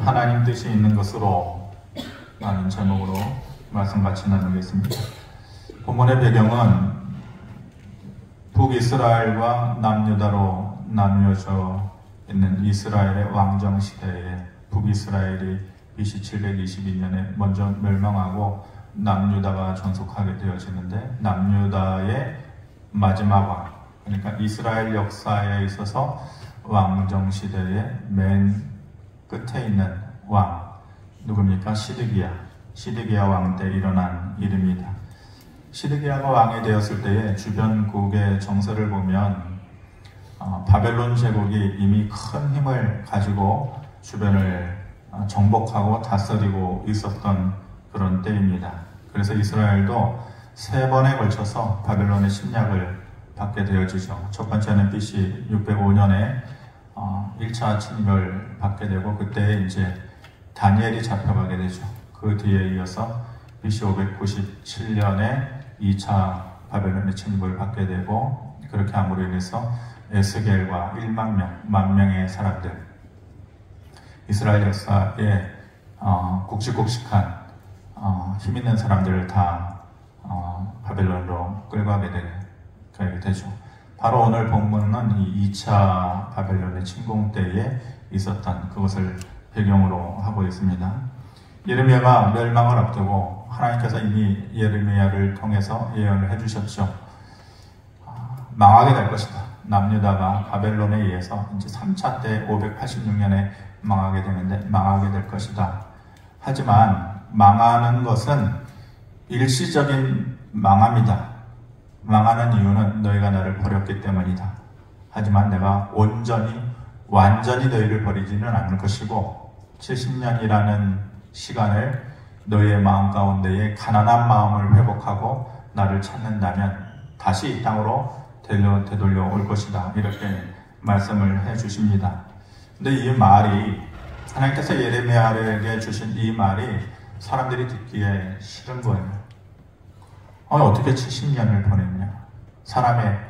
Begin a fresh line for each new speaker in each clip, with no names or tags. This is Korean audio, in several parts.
하나님 뜻이 있는 것으로 라는 제목으로 말씀 같이 나누겠습니다. 본문의 배경은 북이스라엘과 남유다로 나누어져 있는 이스라엘의 왕정 시대에 북이스라엘이 BC 722년에 먼저 멸망하고 남유다가 존속하게 되어지는데, 남유다의 마지막 왕, 그러니까 이스라엘 역사에 있어서 왕정 시대의 맨 끝에 있는 왕 누굽니까? 시드기야 왕 때 일어난 일입니다. 시드기야가 왕이 되었을 때에 주변국의 정세를 보면 바벨론 제국이 이미 큰 힘을 가지고 주변을 정복하고 다스리고 있었던 그런 때입니다. 그래서 이스라엘도 3번에 걸쳐서 바벨론의 침략을 받게 되어지죠. 첫 번째는 BC 605년에 1차 침략을 받게 되고, 그때 이제 다니엘이 잡혀가게 되죠. 그 뒤에 이어서 BC 597년에 2차 바벨론의 침략을 받게 되고, 그렇게 함으로 인해서 에스겔과 1만 명의 사람들, 이스라엘 역사에 굵직굵직한 힘있는 사람들을 다 바벨론으로 끌고 가게 되죠. 바로 오늘 본문은 이 2차 바벨론의 침공 때에 있었던 그것을 배경으로 하고 있습니다. 예레미야가 멸망을 앞두고 하나님께서 이미 예레미야를 통해서 예언을 해주셨죠. 망하게 될 것이다. 남유다가 바벨론에 의해서 이제 3차 때 586년에 망하게 되는데 망하게 될 것이다. 하지만 망하는 것은 일시적인 망함이다. 망하는 이유는 너희가 나를 버렸기 때문이다. 하지만 내가 완전히 너희를 버리지는 않을 것이고, 70년이라는 시간을 너희의 마음 가운데에 가난한 마음을 회복하고 나를 찾는다면 다시 이 땅으로 되돌려 올 것이다. 이렇게 말씀을 해주십니다. 근데 이 말이, 하나님께서 예레미야에게 주신 이 말이 사람들이 듣기에 싫은 거예요. 어떻게 70년을 보냈냐? 사람의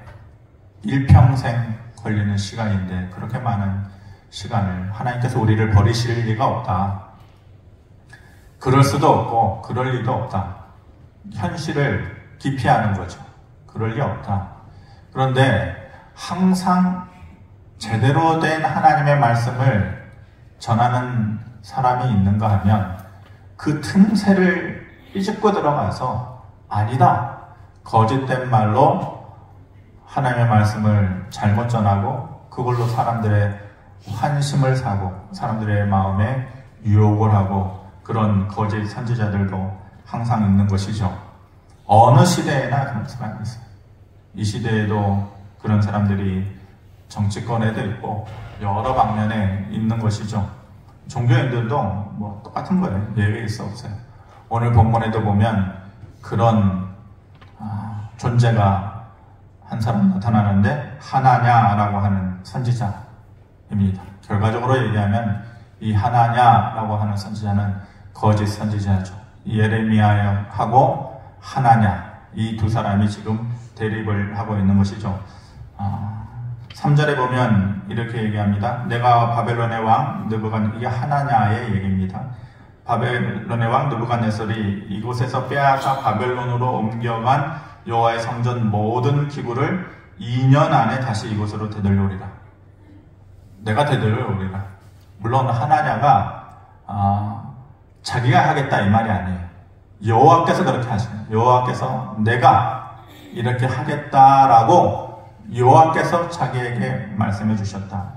일평생 걸리는 시간인데 그렇게 많은 시간을 하나님께서 우리를 버리실 리가 없다. 그럴 수도 없고 그럴 리도 없다. 현실을 기피하는 거죠. 그럴 리 없다. 그런데 항상 제대로 된 하나님의 말씀을 전하는 사람이 있는가 하면 그 틈새를 삐집고 들어가서 아니다, 거짓된 말로 하나님의 말씀을 잘못 전하고 그걸로 사람들의 환심을 사고 사람들의 마음에 유혹을 하고, 그런 거짓 선지자들도 항상 있는 것이죠. 어느 시대에나 그런 사람이 있어요. 이 시대에도 그런 사람들이 정치권에도 있고 여러 방면에 있는 것이죠. 종교인들도 뭐 똑같은 거예요. 예외일 수 없어요. 오늘 본문에도 보면 그런 존재가 한 사람 나타나는데, 하나냐라고 하는 선지자입니다. 결과적으로 얘기하면 이 하나냐라고 하는 선지자는 거짓 선지자죠. 예레미야하고 하나냐, 이 두 사람이 지금 대립을 하고 있는 것이죠. 3절에 보면 이렇게 얘기합니다. 내가 바벨론의 왕 이게 하나냐의 얘기입니다. 바벨론의 왕 느부갓네살이 이곳에서 빼앗아 바벨론으로 옮겨간 여호와의 성전 모든 기구를 2년 안에 다시 이곳으로 되돌려오리라. 내가 되돌려오리라. 물론 하나냐가 자기가 하겠다 이 말이 아니에요. 여호와께서 그렇게 하시네요. 여호와께서 내가 이렇게 하겠다라고 여호와께서 자기에게 말씀해 주셨다.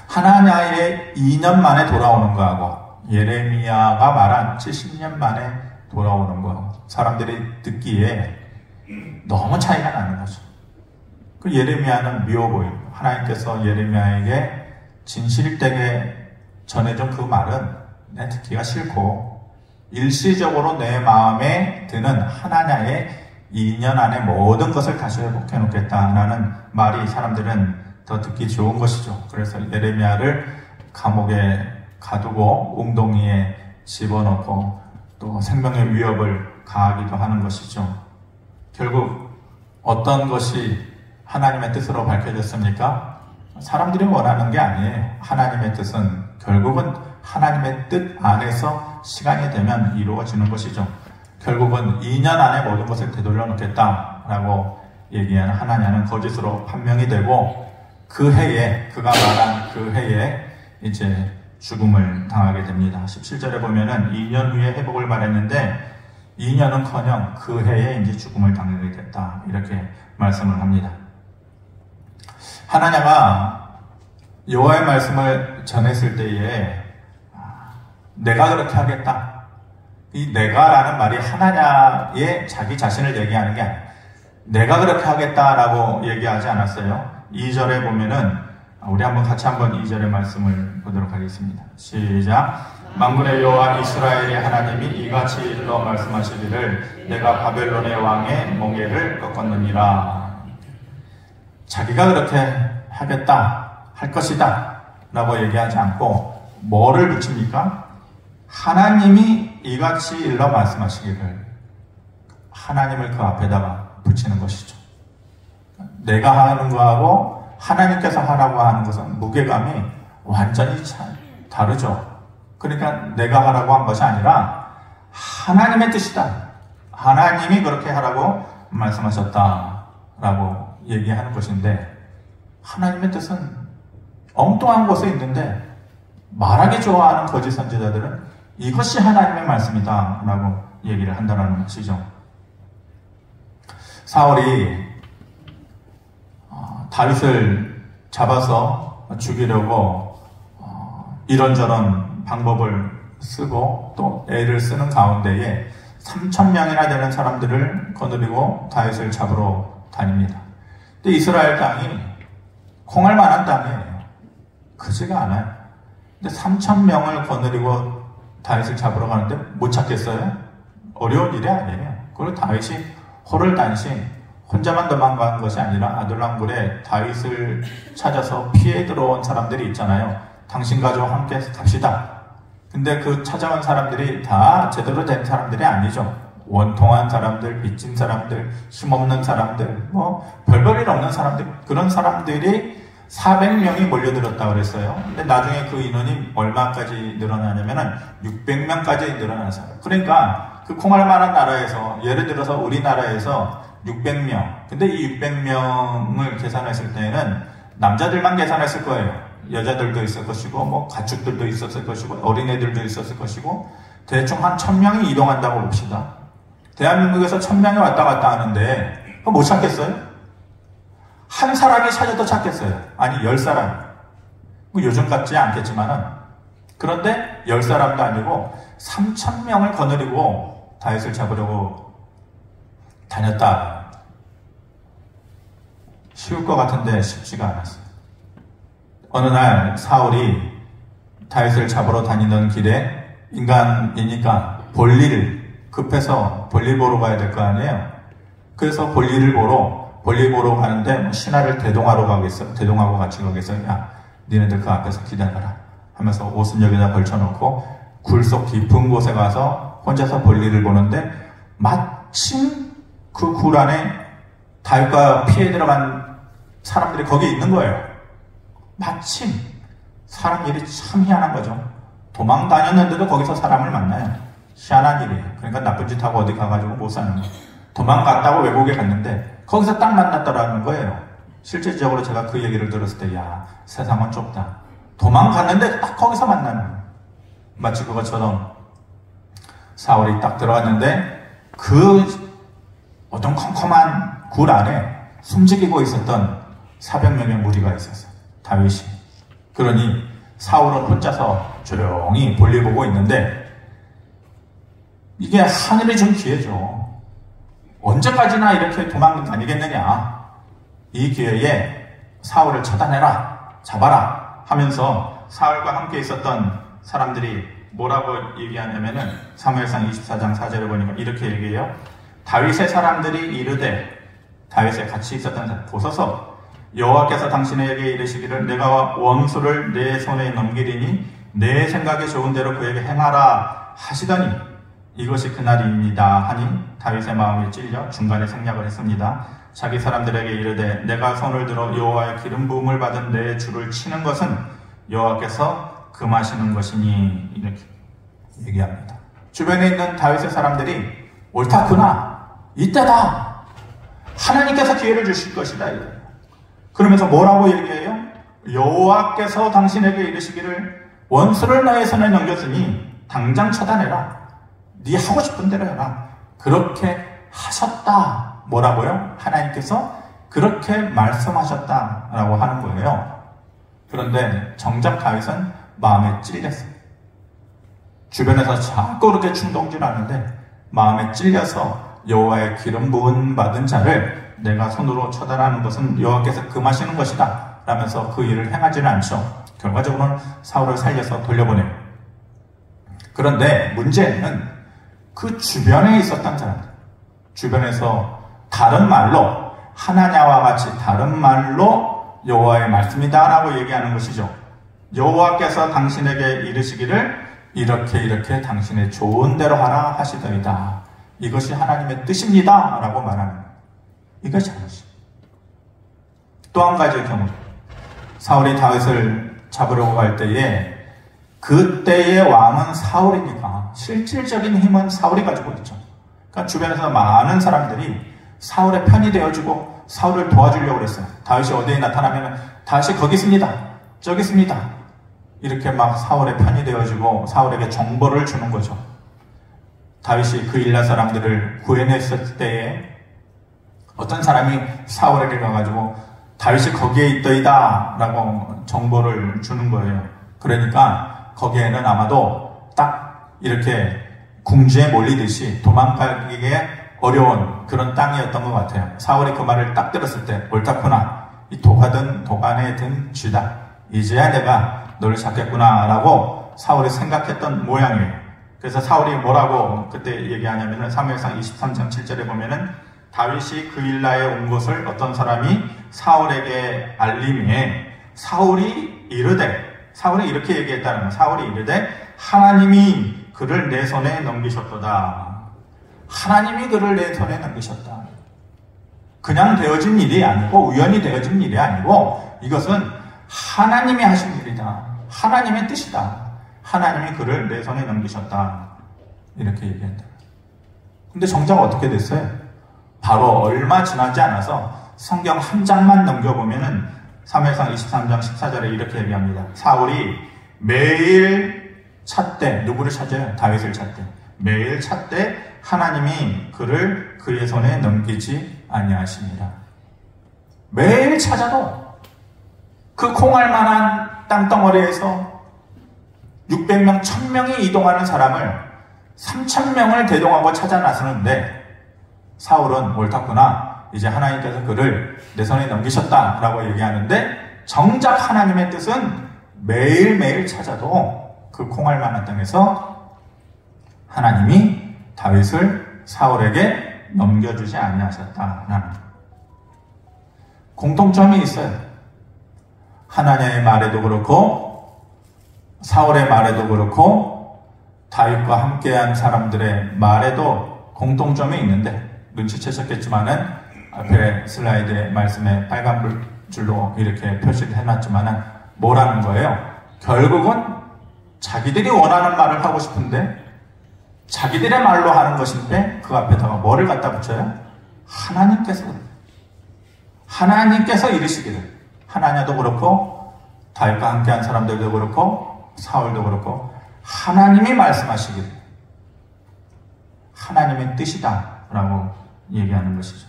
하나냐의 2년 만에 돌아오는 거하고 예레미야가 말한 70년 만에 돌아오는 거, 사람들이 듣기에 너무 차이가 나는 거죠. 그 예레미야는 미워 보이고, 하나님께서 예레미야에게 진실되게 전해준 그 말은 내 듣기가 싫고, 일시적으로 내 마음에 드는 하나냐의 2년 안에 모든 것을 다시 회복해 놓겠다라는 말이 사람들은 더 듣기 좋은 것이죠. 그래서 예레미야를 감옥에 가두고 웅덩이에 집어넣고 또 생명의 위협을 가하기도 하는 것이죠. 결국 어떤 것이 하나님의 뜻으로 밝혀졌습니까? 사람들이 원하는 게 아니에요. 하나님의 뜻은 결국은 하나님의 뜻 안에서 시간이 되면 이루어지는 것이죠. 결국은 2년 안에 모든 것을 되돌려 놓겠다라고 얘기하는 하나냐는 거짓으로 판명이 되고 그 해에, 그가 말한 그 해에 이제 죽음을 당하게 됩니다. 17절에 보면은 2년 후에 회복을 말했는데 2년은커녕 그 해에 이제 죽음을 당하게 됐다. 이렇게 말씀을 합니다. 하나냐가 여호와의 말씀을 전했을 때에 내가 그렇게 하겠다. 이 내가라는 말이 하나냐의 자기 자신을 얘기하는 게 아니에요. 내가 그렇게 하겠다라고 얘기하지 않았어요. 2절에 보면은 우리 같이 한번 2절의 말씀을 보도록 하겠습니다. 시작. 만군의 여호와 이스라엘의 하나님이 이같이 일러 말씀하시기를 내가 바벨론의 왕의 멍에를 꺾었느니라. 자기가 그렇게 하겠다, 할 것이다 라고 얘기하지 않고 뭐를 붙입니까? 하나님이 이같이 일러 말씀하시기를, 하나님을 그 앞에다가 붙이는 것이죠. 내가 하는 거하고 하나님께서 하라고 하는 것은 무게감이 완전히 다르죠. 그러니까 내가 하라고 한 것이 아니라 하나님의 뜻이다. 하나님이 그렇게 하라고 말씀하셨다라고 얘기하는 것인데, 하나님의 뜻은 엉뚱한 곳에 있는데 말하기 좋아하는 거짓 선지자들은 이것이 하나님의 말씀이다 라고 얘기를 한다는 것이죠. 사울이 다윗을 잡아서 죽이려고 이런저런 방법을 쓰고 또 애를 쓰는 가운데에 3,000명이나 되는 사람들을 거느리고 다윗을 잡으러 다닙니다. 근데 이스라엘 땅이 콩할 만한 땅이에요. 크지가 않아요. 근데 3,000명을 거느리고 다윗을 잡으러 가는데 못 찾겠어요? 어려운 일이 아니에요. 그리고 다윗이 호를단신 혼자만 도망가는 것이 아니라 아둘람굴에 다윗을 찾아서 피해 들어온 사람들이 있잖아요. 당신 가족 함께 갑시다. 근데 그 찾아온 사람들이 다 제대로 된 사람들이 아니죠. 원통한 사람들, 빚진 사람들, 힘없는 사람들, 별볼일 없는 사람들, 그런 사람들이 400명이 몰려들었다고 그랬어요. 근데 나중에 그 인원이 얼마까지 늘어나냐면은 600명까지 늘어났어요. 그러니까 그 콩할 만한 나라에서, 예를 들어서 우리나라에서 600명. 근데 이 600명을 계산했을 때에는 남자들만 계산했을 거예요. 여자들도 있을 것이고, 가축들도 있었을 것이고, 어린애들도 있었을 것이고, 대충 한 1,000명이 이동한다고 봅시다. 대한민국에서 1,000명이 왔다 갔다 하는데, 못 찾겠어요? 한 사람이 찾아도 찾겠어요. 아니, 10사람. 요즘 같지 않겠지만은. 그런데 10사람도 아니고, 3,000명을 거느리고 다윗을 잡으려고 다녔다. 쉬울 것 같은데 쉽지가 않았어요. 어느 날 사울이 다윗을 잡으러 다니던 길에 인간이니까 볼일, 급해서 볼일 보러 가야 될 거 아니에요. 그래서 볼일 보러 가는데 신하를 대동하고 같이 가겠어. 야, 니네들 그 앞에서 기다려라 하면서 옷은 여기다 걸쳐놓고 굴속 깊은 곳에 가서 혼자서 볼일을 보는데 마침 그 굴 안에 다윗과 피해 들어간 사람들이 거기에 있는 거예요. 마침. 사람 일이 참 희한한 거죠. 도망 다녔는데도 거기서 사람을 만나요. 희한한 일이에요. 그러니까 나쁜 짓 하고 어디 가가지고 못 사는 거예요. 도망갔다고 외국에 갔는데 거기서 딱 만났더라는 거예요. 실질적으로 제가 그 얘기를 들었을 때, 야, 세상은 좁다. 도망갔는데 딱 거기서 만나는 거예요. 마치 그것처럼 사울이 딱 들어갔는데 그 어떤 컴컴한 굴 안에 숨지기고 있었던 400명의 무리가 있었어요. 다윗이. 그러니 사울은 혼자서 조용히 볼일 보고 있는데 이게 하늘이 준 기회죠. 언제까지나 이렇게 도망 다니겠느냐. 이 기회에 사울을 처단해라, 잡아라 하면서 사울과 함께 있었던 사람들이 뭐라고 얘기하냐면은 사무엘상 24장 4절을 보니까 이렇게 얘기해요. 다윗의 사람들이 이르되, 다윗에 같이 있었던 사람 보소서, 여호와께서 당신에게 이르시기를 내가 원수를 내 손에 넘기리니 내 생각이 좋은 대로 그에게 행하라 하시더니 이것이 그날입니다 하니 다윗의 마음이 찔려 중간에 생략을 했습니다. 자기 사람들에게 이르되 내가 손을 들어 여호와의 기름 부음을 받은 내 주를 치는 것은 여호와께서 금하시는 것이니 이렇게 얘기합니다. 주변에 있는 다윗의 사람들이 옳다구나, 이때다, 하나님께서 기회를 주실 것이다, 그러면서 뭐라고 얘기해요? 여호와께서 당신에게 이르시기를 원수를 너의 손에 넘겼으니 당장 처단해라, 네 하고 싶은 대로 해라, 그렇게 하셨다. 뭐라고요? 하나님께서 그렇게 말씀하셨다라고 하는 거예요. 그런데 정작 다윗은 마음에 찔렸어요. 주변에서 자꾸 그렇게 충동질하는데 마음에 찔려서 여호와의 기름 부음 받은 자를 내가 손으로 처단하는 것은 여호와께서 금하시는 것이다 라면서 그 일을 행하지는 않죠. 결과적으로는 사울을 살려서 돌려보내요. 그런데 문제는 그 주변에 있었던 사람들, 주변에서 다른 말로, 하나냐와 같이 다른 말로 여호와의 말씀이다 라고 얘기하는 것이죠. 여호와께서 당신에게 이르시기를 이렇게 당신의 좋은 대로 하라 하시더이다, 이것이 하나님의 뜻입니다 라고 말하는, 이것이 잘못이죠. 또 한 가지의 경우, 사울이 다윗을 잡으려고 할 때에 그때의 왕은 사울이니까 실질적인 힘은 사울이 가지고 있죠. 그러니까 주변에서 많은 사람들이 사울의 편이 되어주고 사울을 도와주려고 그랬어요. 다윗이 어디에 나타나면 다윗이 거기 있습니다, 저기 있습니다, 이렇게 막 사울의 편이 되어주고 사울에게 정보를 주는 거죠. 다윗이 그 일라 사람들을 구해냈을 때에 어떤 사람이 사울에게 가가지고 다윗이 거기에 있더이다 라고 정보를 주는 거예요. 그러니까 거기에는 아마도 딱 이렇게 궁지에 몰리듯이 도망가기에 어려운 그런 땅이었던 것 같아요. 사울이 그 말을 딱 들었을 때 옳다구나, 이 도가든 도간에 든 쥐다, 이제야 내가 너를 잡겠구나 라고 사울이 생각했던 모양이에요. 그래서 사울이 뭐라고 그때 얘기하냐면은 사무엘상 23장 7절에 보면은 다윗이 그 일라에 온 것을 어떤 사람이 사울에게 알림에 사울이 이렇게 얘기했다는 거예요. 사울이 이르되 하나님이 그를 내 손에 넘기셨도다. 하나님이 그를 내 손에 넘기셨다. 그냥 되어진 일이 아니고 우연히 되어진 일이 아니고 이것은 하나님이 하신 일이다. 하나님의 뜻이다. 하나님이 그를 내 손에 넘기셨다. 이렇게 얘기한다. 근데 정작 어떻게 됐어요? 바로 얼마 지나지 않아서 성경 한 장만 넘겨보면은 사무엘상 23장 14절에 이렇게 얘기합니다. 사울이 매일 찾되, 누구를 찾아요? 다윗을 찾되. 매일 찾되 하나님이 그를 그의 손에 넘기지 아니하시니라. 매일 찾아도 그 콩알만한 땅덩어리에서 600명, 1000명이 이동하는 사람을 3000명을 대동하고 찾아 나서는데 사울은 옳다구나, 이제 하나님께서 그를 내 손에 넘기셨다라고 얘기하는데 정작 하나님의 뜻은 매일매일 찾아도 그 콩알만한 땅에서 하나님이 다윗을 사울에게 넘겨주지 아니하셨다라는 공통점이 있어요. 하나님의 말에도 그렇고 사울의 말에도 그렇고 다윗과 함께한 사람들의 말에도 공통점이 있는데, 눈치채셨겠지만은 앞에 슬라이드의 말씀에 빨간 줄로 이렇게 표시를 해놨지만은 뭐라는 거예요? 결국은 자기들이 원하는 말을 하고 싶은데 자기들의 말로 하는 것인데 그 앞에다가 뭐를 갖다 붙여요? 하나님께서 이르시기를, 하나냐도 그렇고 다윗과 함께한 사람들도 그렇고 사울도 그렇고 하나님이 말씀하시기를, 하나님의 뜻이다 라고 얘기하는 것이죠.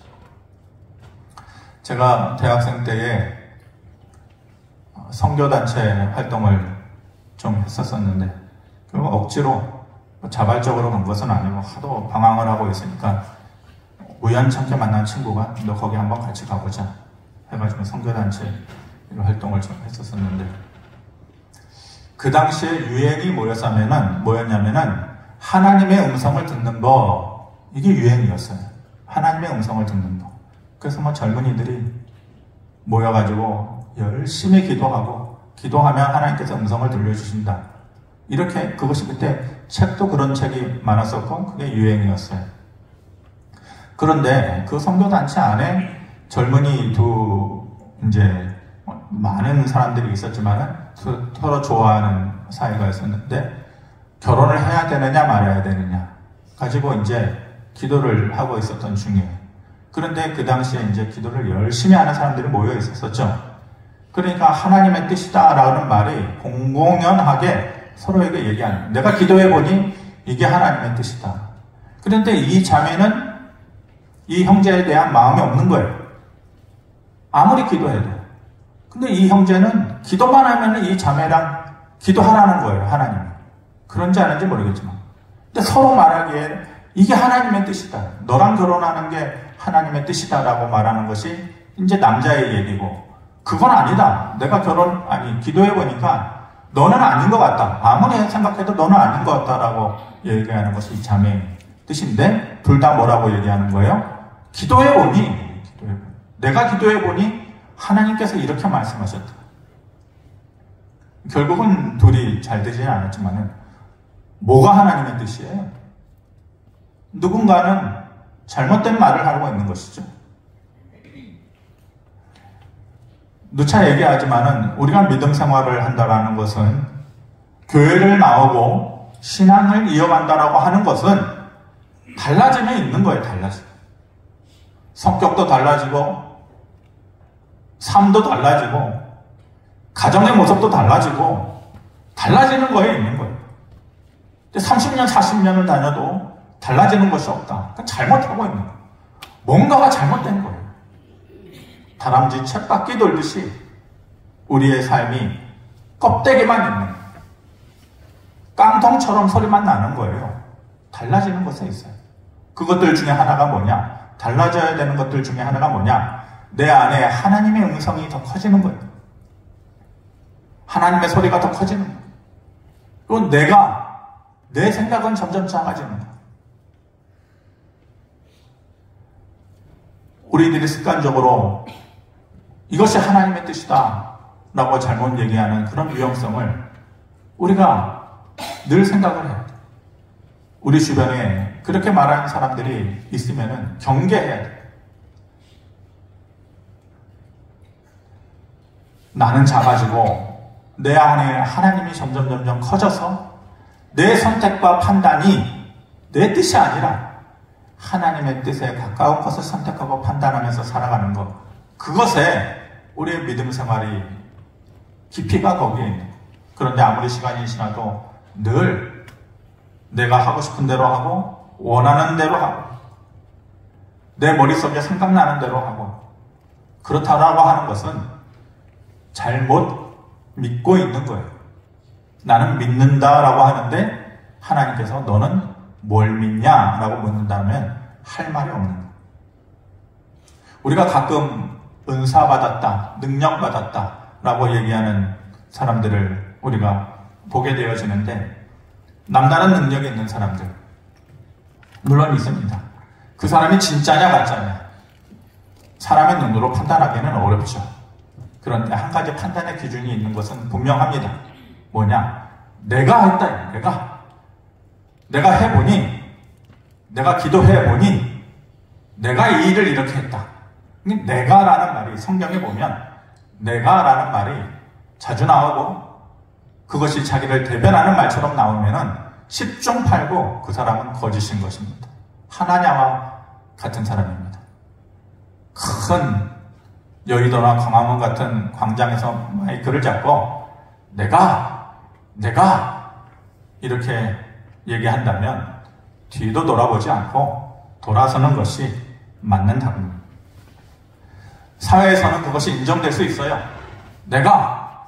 제가 대학생 때에 선교단체 활동을 좀 했었었는데 그거 억지로 자발적으로 간 것은 아니고 하도 방황을 하고 있으니까 우연찮게 만난 친구가 너 거기 한번 같이 가보자 해가지고 선교단체 활동을 좀 했었었는데, 그 당시에 유행이 뭐였냐면은 하나님의 음성을 듣는 거, 이게 유행이었어요. 하나님의 음성을 듣는 거. 그래서 뭐 젊은이들이 모여가지고 열심히 기도하면 하나님께서 음성을 들려주신다. 이렇게, 그것이 그때 책도 그런 책이 많았었고 그게 유행이었어요. 그런데 그 선교단체 안에 젊은이 이제 많은 사람들이 있었지만은 서로 좋아하는 사이가 있었는데 결혼을 해야 되느냐 말아야 되느냐 가지고 이제 기도를 하고 있었던 중이에요. 그런데 그 당시에 이제 기도를 열심히 하는 사람들이 모여 있었죠. 그러니까 하나님의 뜻이다라는 말이 공공연하게 서로에게 얘기하는, 내가 기도해 보니 이게 하나님의 뜻이다. 그런데 이 자매는 이 형제에 대한 마음이 없는 거예요. 아무리 기도해도. 근데 이 형제는 기도만 하면 이 자매랑 기도하라는 거예요, 하나님이. 그런지 아닌지 모르겠지만. 근데 서로 말하기에 이게 하나님의 뜻이다. 너랑 결혼하는 게 하나님의 뜻이다라고 말하는 것이 이제 남자의 얘기고, 그건 아니다. 내가 기도해보니까 너는 아닌 것 같다. 아무리 생각해도 너는 아닌 것 같다라고 얘기하는 것이 이 자매의 뜻인데, 둘 다 뭐라고 얘기하는 거예요? 내가 기도해보니 하나님께서 이렇게 말씀하셨다. 결국은 둘이 잘 되지는 않았지만은 뭐가 하나님의 뜻이에요? 누군가는 잘못된 말을 하고 있는 것이죠. 누차 얘기하지만은 우리가 믿음 생활을 한다라는 것은, 교회를 나오고 신앙을 이어간다라고 하는 것은 달라짐이 있는 거예요. 달라짐. 성격도 달라지고, 삶도 달라지고, 가정의 모습도 달라지고, 달라지는 거에 있는 거예요. 30년, 40년을 다녀도 달라지는 것이 없다. 그러니까 잘못하고 있는 거예요. 뭔가가 잘못된 거예요. 다람쥐 쳇바퀴 돌듯이 우리의 삶이 껍데기만 있는 거예요. 깡통처럼 소리만 나는 거예요. 달라지는 것에 있어요. 그것들 중에 하나가 뭐냐? 달라져야 되는 것들 중에 하나가 뭐냐? 내 안에 하나님의 음성이 더 커지는 거예요. 하나님의 소리가 더 커지는 거예요. 그리고 내 생각은 점점 작아지는 거예요. 우리들이 습관적으로 이것이 하나님의 뜻이다 라고 잘못 얘기하는 그런 위험성을 우리가 늘 생각을 해야 돼요. 우리 주변에 그렇게 말하는 사람들이 있으면 경계해야 돼요. 나는 작아지고 내 안에 하나님이 점점 커져서 내 선택과 판단이 내 뜻이 아니라 하나님의 뜻에 가까운 것을 선택하고 판단하면서 살아가는 것, 그것에 우리의 믿음 생활이 깊이가 거기에 있는 거예요. 그런데 아무리 시간이 지나도 늘 내가 하고 싶은 대로 하고 원하는 대로 하고 내 머릿속에 생각나는 대로 하고 그렇다라고 하는 것은 잘못 믿고 있는 거예요. 나는 믿는다라고 하는데 하나님께서 너는 뭘 믿냐라고 묻는다면 할 말이 없는 거예요. 우리가 가끔 은사 받았다, 능력 받았다 라고 얘기하는 사람들을 우리가 보게 되어지는데, 남다른 능력이 있는 사람들 물론 있습니다. 그 사람이 진짜냐 가짜냐 사람의 눈으로 판단하기는 어렵죠. 그런데 한 가지 판단의 기준이 있는 것은 분명합니다. 뭐냐? 내가 했다. 내가 해보니, 내가 기도해보니 내가 이 일을 이렇게 했다. 내가라는 말이 성경에 보면 내가라는 말이 자주 나오고 그것이 자기를 대변하는 말처럼 나오면은 10중 8구 그 사람은 거짓인 것입니다. 하나냐와 같은 사람입니다. 큰 여의도나 광화문 같은 광장에서 마이크를 잡고 내가 이렇게 얘기한다면 뒤도 돌아보지 않고 돌아서는 것이 맞는 답입니다. 사회에서는 그것이 인정될 수 있어요. 내가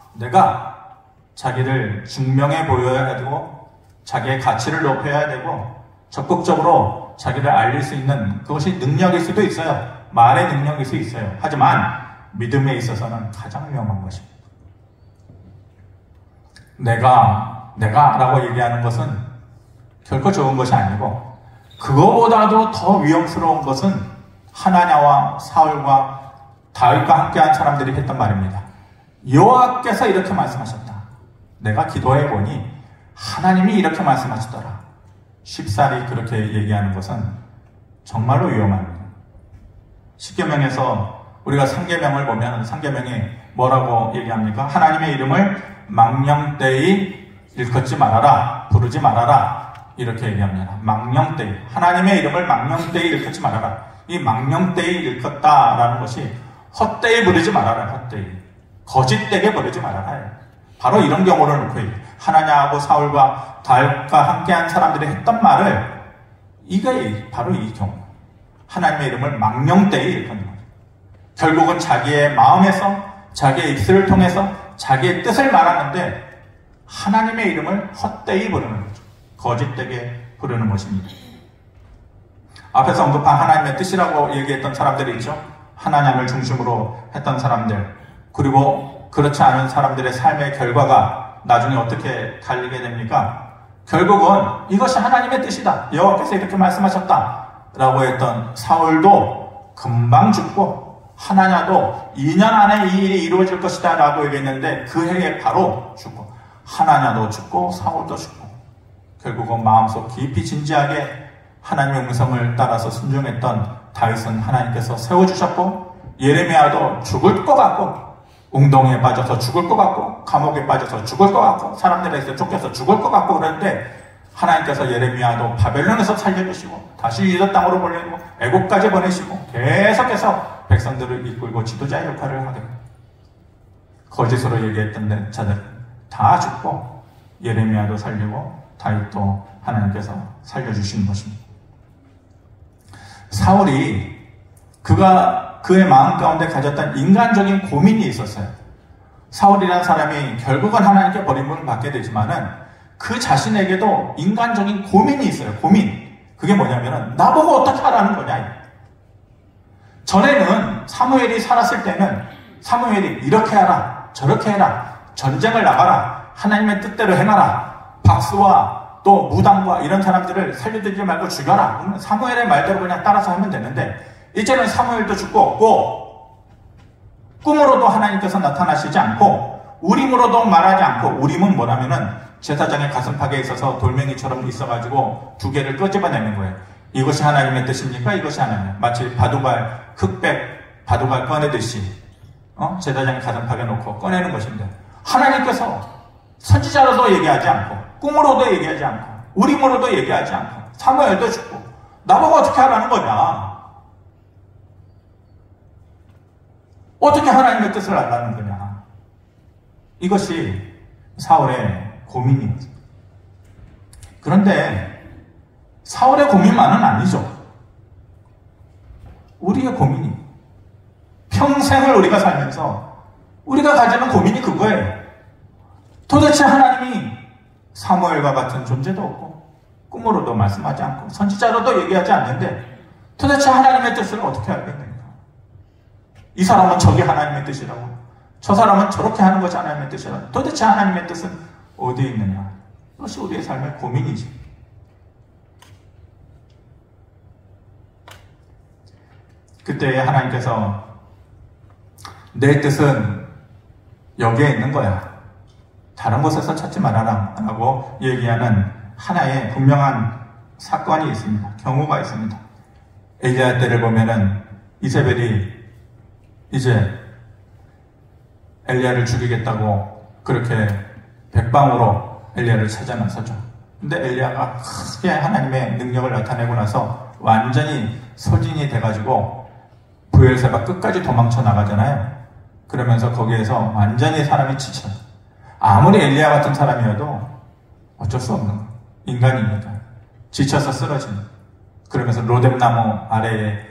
자기를 증명해 보여야 되고 자기의 가치를 높여야 되고 적극적으로 자기를 알릴 수 있는 그것이 능력일 수도 있어요. 말의 능력일 수 있어요. 하지만 믿음에 있어서는 가장 위험한 것입니다. 내가라고 얘기하는 것은 결코 좋은 것이 아니고, 그거보다도 더 위험스러운 것은 하나냐와 사울과 다윗과 함께한 사람들이 했던 말입니다. 여호와께서 이렇게 말씀하셨다. 내가 기도해보니 하나님이 이렇게 말씀하시더라. 쉽사리 그렇게 얘기하는 것은 정말로 위험합니다. 십계명에서 우리가 상계명을 보면 상계명이 뭐라고 얘기합니까? 하나님의 이름을 망령되이 일컫지 말아라, 부르지 말아라, 이렇게 얘기합니다. 망령되이, 하나님의 이름을 망령되이 일컫지 말아라. 이 망령되이 일컫다라는 것이 헛되이 부르지 말아라. 헛되이, 거짓되게 부르지 말아라. 바로 이런 경우를 놓고 하나냐하고 사울과 다윗과 함께한 사람들이 했던 말을, 이게 바로 이 경우, 하나님의 이름을 망령되이 일컫는 거죠. 결국은 자기의 마음에서, 자기의 입술을 통해서 자기의 뜻을 말하는데 하나님의 이름을 헛되이 부르는 거죠. 거짓되게 부르는 것입니다. 앞에서 언급한 하나님의 뜻이라고 얘기했던 사람들이 있죠. 하나님을 중심으로 했던 사람들, 그리고 그렇지 않은 사람들의 삶의 결과가 나중에 어떻게 달리게 됩니까? 결국은 이것이 하나님의 뜻이다, 여호와께서 이렇게 말씀하셨다 라고 했던 사울도 금방 죽고, 하나냐도 2년 안에 이 일이 이루어질 것이다 라고 얘기했는데 그 해에 바로 죽고, 하나냐도 죽고 사울도 죽고, 결국은 마음속 깊이 진지하게 하나님의 음성을 따라서 순종했던 다윗은 하나님께서 세워주셨고, 예레미야도 죽을 것 같고, 웅덩이에 빠져서 죽을 것 같고, 감옥에 빠져서 죽을 것 같고, 사람들에게 쫓겨서 죽을 것 같고 그랬는데 하나님께서 예레미야도 바벨론에서 살려주시고 다시 유다 땅으로 보내고 애국까지 보내시고 계속해서 백성들을 이끌고 지도자의 역할을 하게 됩니다. 거짓으로 얘기했던 자들 다 죽고, 예레미야도 살리고 다윗도 하나님께서 살려주시는 것입니다. 사울이 그의 마음 가운데 가졌던 인간적인 고민이 있었어요. 사울이라는 사람이 결국은 하나님께 버림을 받게 되지만은 그 자신에게도 인간적인 고민이 있어요. 고민. 그게 뭐냐면은 나보고 어떻게 하라는 거냐. 전에는 사무엘이 살았을 때는 사무엘이 이렇게 하라, 저렇게 해라, 전쟁을 나가라, 하나님의 뜻대로 행하라, 박수와 또 무당과 이런 사람들을 살려두지 말고 죽여라. 그러면 사무엘의 말대로 그냥 따라서 하면 되는데, 이제는 사무엘도 죽고 없고, 꿈으로도 하나님께서 나타나시지 않고, 우림으로도 말하지 않고, 우림은 뭐냐면은 제사장의 가슴팍에 있어서 돌멩이처럼 있어가지고 두 개를 끄집어내는 거예요. 이것이 하나님의 뜻입니까? 이것이 하나님. 마치 바둑알, 흑백 바둑알 꺼내듯이 제사장의 가슴팍에 놓고 꺼내는 것인데, 하나님께서 선지자로도 얘기하지 않고, 꿈으로도 얘기하지 않고, 우림으로도 얘기하지 않고, 사무엘도 죽고, 나보고 어떻게 하라는 거냐? 어떻게 하나님의 뜻을 알라는 거냐? 이것이 사울의 고민이었습니다. 그런데 사울의 고민만은 아니죠. 우리의 고민이, 평생을 우리가 살면서 우리가 가지는 고민이 그거예요. 도대체 하나님이 사무엘과 같은 존재도 없고, 꿈으로도 말씀하지 않고, 선지자로도 얘기하지 않는데 도대체 하나님의 뜻을 어떻게 알겠는가? 이 사람은 저게 하나님의 뜻이라고, 저 사람은 저렇게 하는 것이 하나님의 뜻이라고, 도대체 하나님의 뜻은 어디에 있느냐? 그것이 우리의 삶의 고민이지. 그때 하나님께서 내 뜻은 여기에 있는 거야, 다른 곳에서 찾지 말아라 라고 얘기하는 하나의 분명한 사건이 있습니다. 경우가 있습니다. 엘리야 때를 보면은 이세벨이 이제 엘리야를 죽이겠다고 그렇게 백방으로 엘리야를 찾아 나서죠. 근데 엘리야가 크게 하나님의 능력을 나타내고 나서 완전히 소진이 돼가지고 브엘세바 끝까지 도망쳐 나가잖아요. 그러면서 거기에서 완전히 사람이 지쳐요. 아무리 엘리야 같은 사람이어도 어쩔 수 없는 거예요. 인간이니까 지쳐서 쓰러지는. 그러면서 로뎀나무 아래에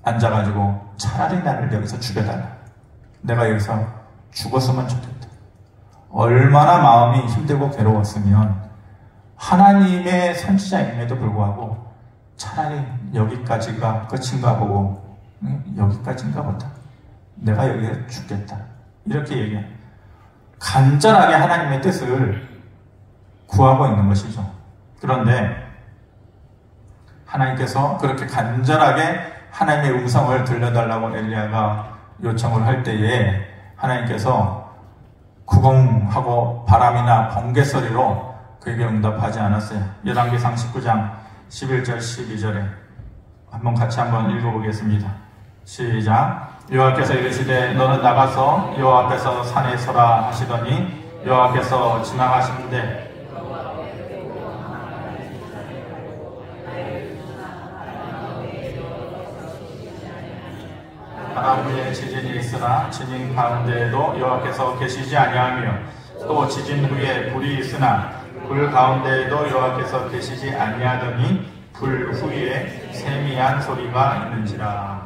앉아가지고 차라리 나를 여기서 죽여달라, 내가 여기서 죽었으면 좋겠다. 얼마나 마음이 힘들고 괴로웠으면 하나님의 선지자임에도 불구하고 차라리 여기까지가 끝인가 보고, 여기까지인가 보다, 내가 여기서 죽겠다, 이렇게 얘기해요. 간절하게 하나님의 뜻을 구하고 있는 것이죠. 그런데 하나님께서 그렇게 간절하게 하나님의 음성을 들려달라고 엘리야가 요청을 할 때에 하나님께서 구공하고 바람이나 번개 소리로 그에게 응답하지 않았어요. 열왕기상 19장 11절 12절에 한번 같이 한번 읽어보겠습니다. 시작. 여호와께서 이르시되 너는 나가서 여호와 앞에서 산에 서라 하시더니 여호와께서 지나가시는데 바람 위에 지진이 있으나 지진 가운데에도 여호와께서 계시지 아니하며 또 지진 후에 불이 있으나 불 가운데에도 여호와께서 계시지 아니하더니 불 후에 세미한 소리가 있는지라.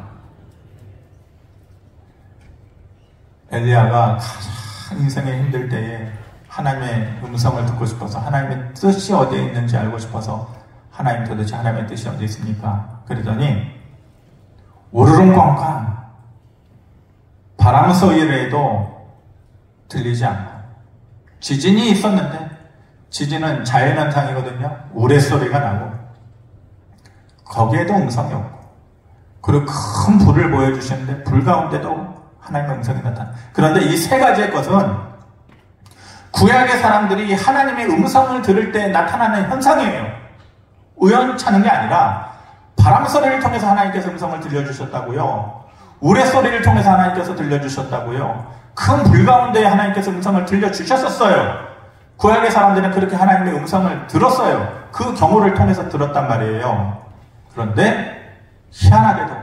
엘리야가 가장 인생에 힘들 때에 하나님의 음성을 듣고 싶어서, 하나님의 뜻이 어디에 있는지 알고 싶어서, 하나님 도대체 하나님의 뜻이 어디 있습니까? 그러더니 오르릉꽝꽝 바람 소리에도 들리지 않고, 지진이 있었는데, 지진은 자연현상이거든요. 우레소리가 나고 거기에도 음성이 없고, 그리고 큰 불을 보여주시는데 불 가운데도 하나님의 음성이 나타나. 그런데 이 세 가지의 것은 구약의 사람들이 하나님의 음성을 들을 때 나타나는 현상이에요. 우연찮은 게 아니라 바람 소리를 통해서 하나님께서 음성을 들려주셨다고요. 우레소리를 통해서 하나님께서 들려주셨다고요. 큰 불 가운데 하나님께서 음성을 들려주셨었어요. 구약의 사람들은 그렇게 하나님의 음성을 들었어요. 그 경우를 통해서 들었단 말이에요. 그런데 희한하게도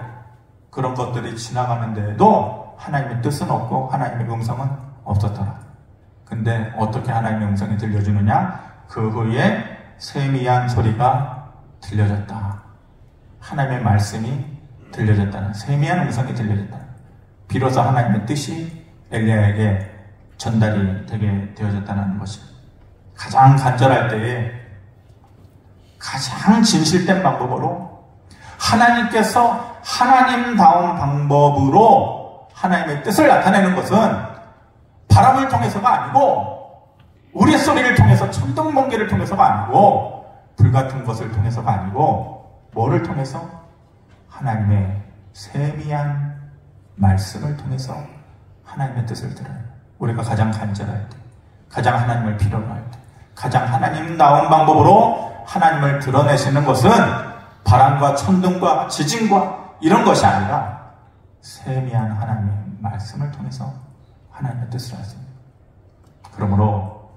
그런 것들이 지나가는데도 하나님의 뜻은 없고 하나님의 음성은 없었더라. 근데 어떻게 하나님의 음성이 들려주느냐? 그 후에 세미한 소리가 들려졌다. 하나님의 말씀이 들려졌다는, 세미한 음성이 들려졌다. 비로소 하나님의 뜻이 엘리야에게 전달이 되게 되어졌다는 것입니다. 가장 간절할 때에 가장 진실된 방법으로 하나님께서 하나님다운 방법으로 하나님의 뜻을 나타내는 것은 바람을 통해서가 아니고, 우레소리를 통해서, 천둥번개를 통해서가 아니고, 불같은 것을 통해서가 아니고, 뭐를 통해서? 하나님의 세미한 말씀을 통해서 하나님의 뜻을 들어요. 우리가 가장 간절할 때, 가장 하나님을 필요로 할 때, 가장 하나님다운 방법으로 하나님을 드러내시는 것은 바람과 천둥과 지진과 이런 것이 아니라 세미한 하나님의 말씀을 통해서 하나님의 뜻을 하십니다. 그러므로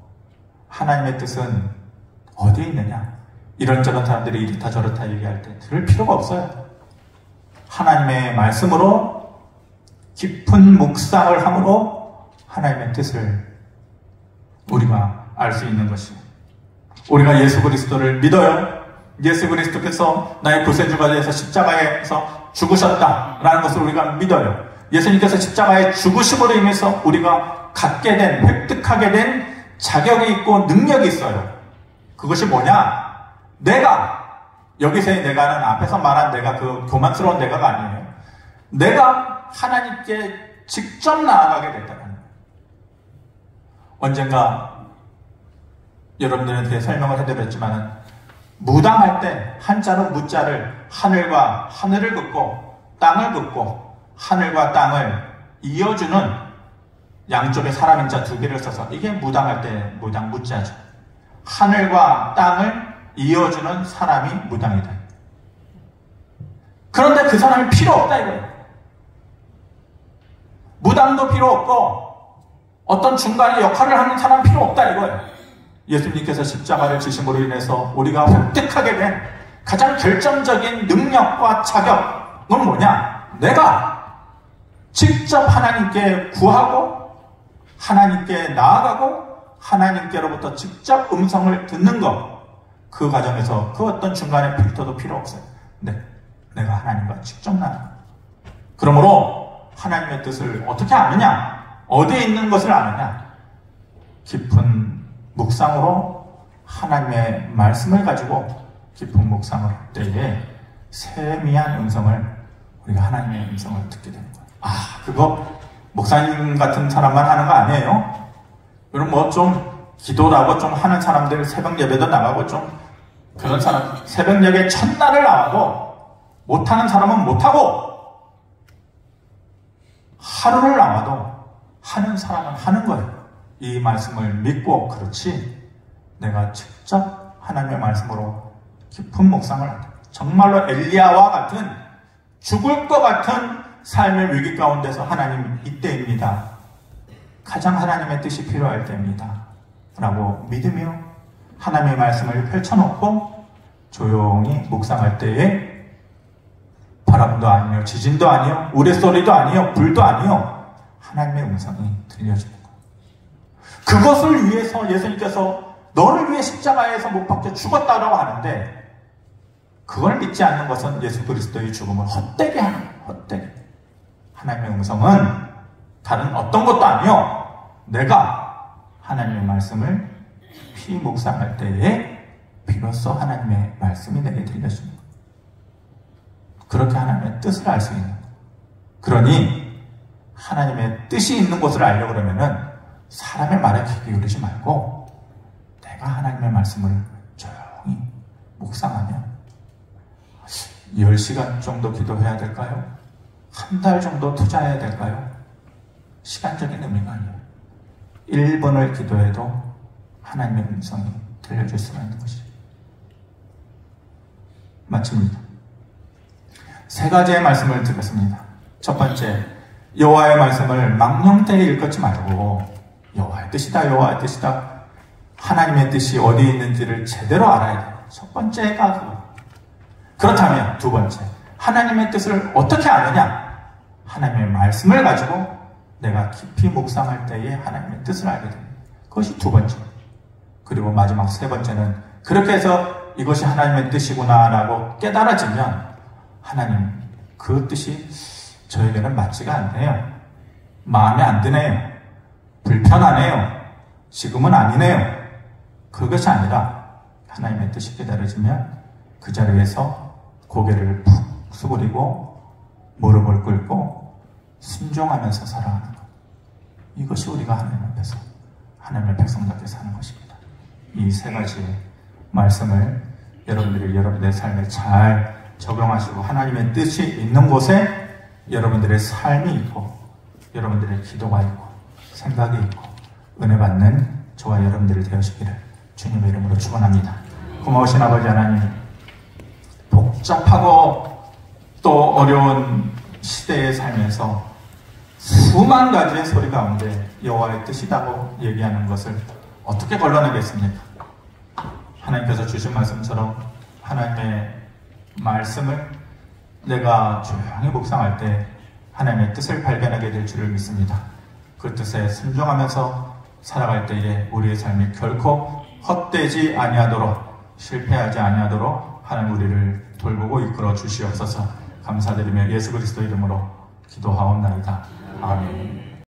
하나님의 뜻은 어디에 있느냐? 이런저런 사람들이 이렇다 저렇다 얘기할 때 들을 필요가 없어요. 하나님의 말씀으로 깊은 묵상을 함으로 하나님의 뜻을 우리가 알 수 있는 것입니다. 우리가 예수 그리스도를 믿어요. 예수 그리스도께서 나의 구세주가 되어서 십자가에서 죽으셨다라는 것을 우리가 믿어요. 예수님께서 십자가의 죽으심으로 인해서 우리가 갖게 된, 획득하게 된 자격이 있고 능력이 있어요. 그것이 뭐냐? 내가, 여기서의 내가는 앞에서 말한 내가, 그 교만스러운 내가가 아니에요. 내가 하나님께 직접 나아가게 됐다는 거예요. 언젠가 여러분들한테 설명을 해드렸지만, 무당할 때 한자로 무자를 하늘과 하늘을 긋고 땅을 긋고 하늘과 땅을 이어주는 양쪽에 사람인자 두 개를 써서, 이게 무당할 때 무당 무자죠. 하늘과 땅을 이어주는 사람이 무당이다. 그런데 그 사람이 필요 없다 이거예요. 무당도 필요 없고 어떤 중간에 역할을 하는 사람 필요 없다 이거예요. 예수님께서 십자가를 지심으로 인해서 우리가 획득하게 된 가장 결정적인 능력과 자격은 뭐냐? 내가 직접 하나님께 구하고 하나님께 나아가고 하나님께로부터 직접 음성을 듣는 것, 그 과정에서 그 어떤 중간에 필터도 필요 없어요. 네, 내가 하나님과 직접 나아가. 그러므로 하나님의 뜻을 어떻게 아느냐? 어디에 있는 것을 아느냐? 깊은 묵상으로 하나님의 말씀을 가지고 깊은 묵상을 할 때에 세미한 음성을, 우리가 하나님의 음성을 듣게 되는 거예요. 그거 목사님 같은 사람만 하는 거 아니에요? 그럼 뭐 좀 기도라고 좀 하는 사람들, 새벽 예배도 나가고 좀 그런 사람, 새벽 예배 첫날을 나와도 못하는 사람은 못하고, 하루를 나와도 하는 사람은 하는 거예요. 이 말씀을 믿고, 그렇지, 내가 직접 하나님의 말씀으로 깊은 묵상을 한다. 정말로 엘리야와 같은, 죽을 것 같은 삶의 위기 가운데서 하나님 이때입니다. 가장 하나님의 뜻이 필요할 때입니다. 라고 믿으며 하나님의 말씀을 펼쳐놓고 조용히 묵상할 때에 바람도 아니요, 지진도 아니요, 우레소리도 아니요, 불도 아니요, 하나님의 음성이 들려주는 것. 그것을 위해서 예수님께서 너를 위해 십자가에서 못 박혀 죽었다라고 하는데, 그걸 믿지 않는 것은 예수 그리스도의 죽음을 헛되게 하는 거예요. 헛되게. 하나님의 음성은 다른 어떤 것도 아니요, 내가 하나님의 말씀을 피 묵상할 때에 비로소 하나님의 말씀이 내게 들려주는 거예요. 그렇게 하나님의 뜻을 알 수 있는 거예요. 그러니 하나님의 뜻이 있는 곳을 알려고 그러면은 사람의 말에 귀 기울이지 말고 내가 하나님의 말씀을 조용히 묵상하면 10시간 정도 기도해야 될까요? 한 달 정도 투자해야 될까요? 시간적인 의미가 아니에요. 1분을 기도해도 하나님의 음성이 들려줄 수가 있는 것이죠. 마칩니다. 3가지의 말씀을 드렸습니다. 첫 번째, 여호와의 말씀을 망령되이 읽지 말고 여호와의 뜻이다, 여호와의 뜻이다, 하나님의 뜻이 어디에 있는지를 제대로 알아야 돼요. 첫 번째가 그거. 그렇다면 두 번째, 하나님의 뜻을 어떻게 아느냐? 하나님의 말씀을 가지고 내가 깊이 묵상할 때에 하나님의 뜻을 알게 됩니다. 그것이 두 번째. 그리고 마지막 세 번째는 그렇게 해서 이것이 하나님의 뜻이구나 라고 깨달아지면 하나님, 그 뜻이 저에게는 맞지가 않네요. 마음에 안 드네요. 불편하네요. 지금은 아니네요. 그것이 아니라 하나님의 뜻이 깨달아지면 그 자리에서 고개를 푹 수그리고 무릎을 꿇고 순종하면서 살아가는 것. 이것이 우리가 하나님 앞에서 하나님의 백성답게 사는 것입니다. 이 3가지의 말씀을 여러분들이 여러분들의 삶에 잘 적용하시고 하나님의 뜻이 있는 곳에 여러분들의 삶이 있고 여러분들의 기도가 있고 생각이 있고 은혜 받는 저와 여러분들이 되어시기를 주님의 이름으로 축원합니다. 고마우신 아버지 하나님, 복잡하고 또 어려운 시대에 살면서 수만 가지의 소리 가운데 여호와의 뜻이라고 얘기하는 것을 어떻게 걸러내겠습니까? 하나님께서 주신 말씀처럼 하나님의 말씀을 내가 조용히 묵상할 때 하나님의 뜻을 발견하게 될 줄을 믿습니다. 그 뜻에 순종하면서 살아갈 때에 우리의 삶이 결코 헛되지 아니하도록, 실패하지 아니하도록 하나님 우리를 돌보고 이끌어 주시옵소서. 감사드리며 예수 그리스도 이름으로 기도하옵나이다. 아멘.